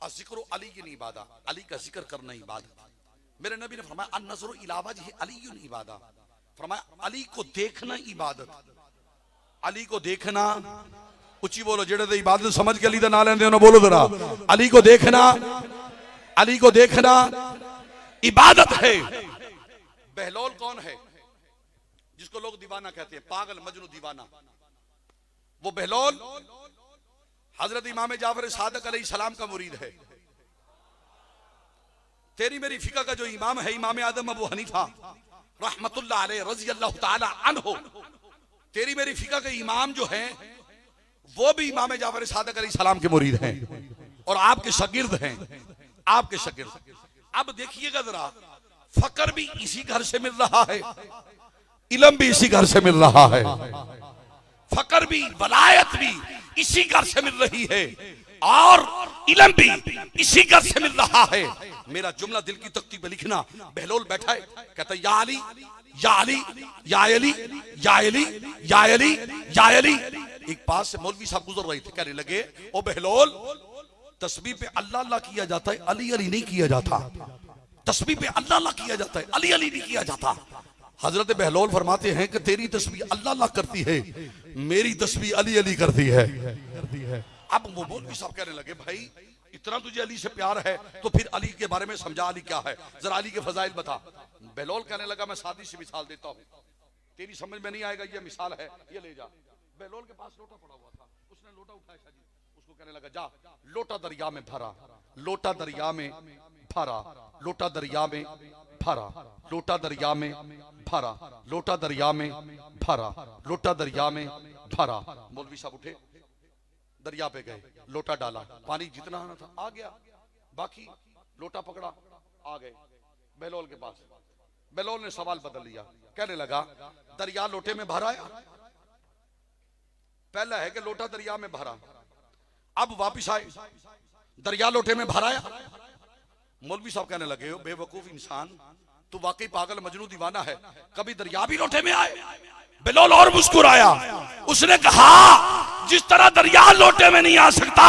[SPEAKER 1] अज़्ज़िक्रु अलीय्युन इबादा, अली का जिक्र करना इबादत। मेरे नबी ने फरमाया अन-नज़रु इला वजहि अलीय्युन इबादा, फरमाया अली को देखना इबादत, अली को देखना, उची बोलो जेड़े तो इबादत समझ के अली दा ना लेंदे उन्हें बोलो जरा, अली को देखना, अली को देखना इबादत है। बहलोल कौन है जिसको लोग दीवाना कहते हैं, पागल मजनू दीवाना? वो बहलोल हजरत इमाम जाफर सादिक अलैहिस्सलाम का मुरीद है। तेरी मेरी फिका का जो इमाम है, इमाम आदम अबू हनीफा रहमतुल्लाह अलैह रज़ी अल्लाह ताला अन्हु, तेरी मेरी फिका के इमाम जो हैं वो भी इमाम जाफर सादिक अलैहिस्सलाम के मुरीद हैं और आपके शागिर्द हैं, आपके शागिर्द। अब देखिएगा जरा, फकर भी इसी घर से मिल रहा है, इल्म भी इसी घर से मिल रहा है, फकर भी वलायत भी इसी घर से मिल रही है और इल्म भी इसी घर से मिल रहा है। मेरा जुमला दिल की तख्ती पे लिखना। बहलोल बैठा है, कहता है या अली या अली या अली या अली या अली या अली। एक पास से मौलवी साहब गुजर रहे थे, कहने लगे ओ बहलोल, तस्बीह पे अल्लाह अल्लाह किया जाता है, अली अली नहीं किया जाता। तस्बीह पे अल्लाह अल्लाह किया जाता है, अली अली नहीं किया जाता। हजरत बहलोल फरमाते हैं कि तेरी तस्बीह अल्लाह अल्लाह करती है, मेरी तस्बीह अली अली करती है। अब वो मौलवी साहब कहने लगे भाई इतना तुझे अली से प्यार है तो फिर अली के बारे में समझा, अली क्या है, जरा अली के फजाइल बता। बहलोल कहने लगा मैं सादी सी मिसाल देता हूँ, तेरी समझ में नहीं आएगा, ये मिसाल है, ये ले जा। बहलोल के पास लोटा पड़ा हुआ था, उसने लोटा उठाया, शादी उसको कहने लगा जा लोटा दरिया में भरा, लोटा दरिया में भरा, लोटा दरिया में भरा, लोटा दरिया में भरा, लोटा दरिया में भरा, लोटा दरिया में भरा। मौलवी साहब उठे, दरिया पे गए, लोटा डाला, पानी जितना आना था आ गया, बाकी लोटा पकड़ा, आ गए बहलोल के पास। बहलोल ने सवाल बदल लिया, कहने लगा दरिया लोटे में भरा है, पहला है कि लोटा दरिया में भरा, अब वापिस आए दरिया लोटे में भरा है। मौलवी साहब कहने लगे बेवकूफ इंसान, तू वाकई पागल मजनू दीवाना है, कभी दरिया भी लोटे में आए? बहलोल और मुस्कुराया, उसने कहा जिस तरह दरिया लोटे में नहीं आ सकता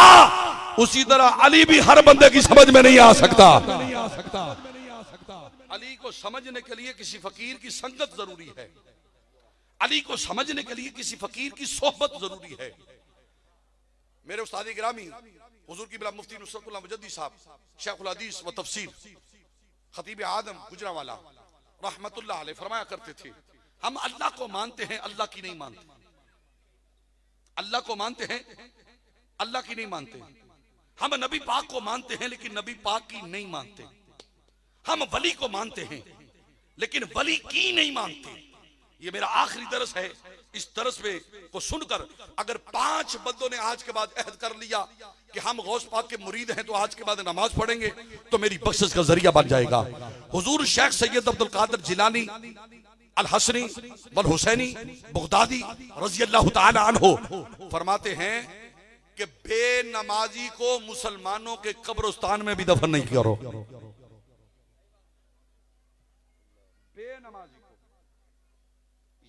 [SPEAKER 1] उसी तरह अली भी हर बंदे की समझ में नहीं आ सकता। अली को समझने के लिए किसी फकीर की संगत जरूरी है, अली को समझने के लिए किसी फकीर की सोहबत जरूरी है। मेरे उस्ताद गिरामी हुजूर की बिला मुफ्ती नुसरतुल्लाह मुजद्दी साहब शेखुल हदीस व तफसीर खतीब आदम गुजरावाला रहमतुल्लाह अलैह फरमाया करते थे, हम अल्लाह को मानते हैं, अल्लाह की नहीं मानते। अल्लाह को मानते हैं, अल्लाह की नहीं मानते। हम नबी पाक को मानते हैं लेकिन नबी पाक की नहीं मानते। हम वली को मानते हैं लेकिन वली की नहीं मानते। ये मेरा आखिरी दरस है। इस दरस में को सुनकर अगर 5 बंदों ने आज के बाद अहद कर लिया कि हम गौस पाक के मुरीद हैं तो आज के बाद नमाज पढ़ेंगे तो मेरी बख्शिश का जरिया बन जाएगा। हुजूर शेख सैयद अब्दुल कादिर जिलानी अल हसनी वल हुसैनी बगदादी रज़ी अल्लाह ताला अन्हु फरमाते हैं कि बेनमाजी को मुसलमानों के कब्रिस्तान में भी दफन नहीं करो। बेनमाजी को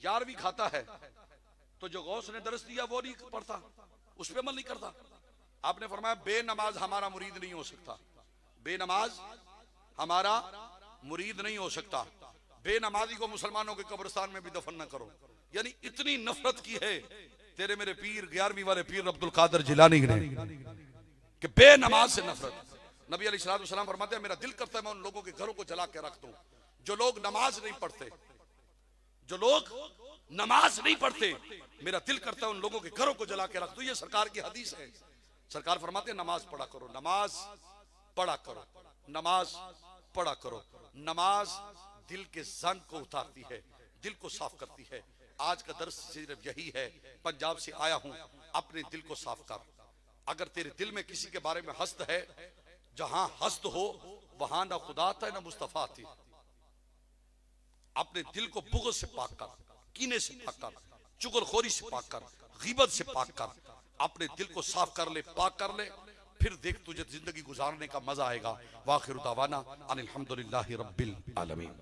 [SPEAKER 1] यार भी खाता है तो जो गौस ने दरस दिया वो नहीं पढ़ता, उस पर अमल नहीं करता। आपने फरमाया बेनमाज हमारा मुरीद नहीं हो सकता, बेनमाज हमारा मुरीद नहीं हो सकता, बेनमाजी को मुसलमानों के कब्रिस्तान में भी दफन न करो। यानी इतनी नफरत की है तेरे मेरे पीर 11वीं वाले पीर अब्दुल कादिर जिलानी ने कि बेनमाज से नफरत। नबी अलैहिस्सलाम फरमाते हैं मेरा दिल करता है मैं उन लोगों के घरों को जला के रख दूं जो लोग नमाज नहीं पढ़ते, जो लोग नमाज नहीं पढ़ते, मेरा दिल करता है उन लोगों के घरों को जला के रख दूं। ये सरकार की हदीस है। सरकार फरमाते हैं नमाज पढ़ा करो, नमाज पढ़ा करो, नमाज पढ़ा करो। नमाज दिल के जंग को उतारती है, दिल को साफ करती है। आज का दर्स सिर्फ यही है। पंजाब से आया हूं, अपने दिल को साफ कर। अगर तेरे दिल में किसी के बारे में हस्त है, जहां हस्त हो वहां ना खुदा था ना मुस्तफा थी। अपने दिल को बुग़्ज़ से पाक कर, कीने से पाक कर, चुगलखोरी से पाक कर, गीबत से पाक कर। अपने दिल को साफ कर ले, पाक कर ले, फिर देख तुझे जिंदगी गुजारने का मजा आएगा। वाखिर दावाना अनिल हम्दुलिल्लाहि रब्बिल आलमीन।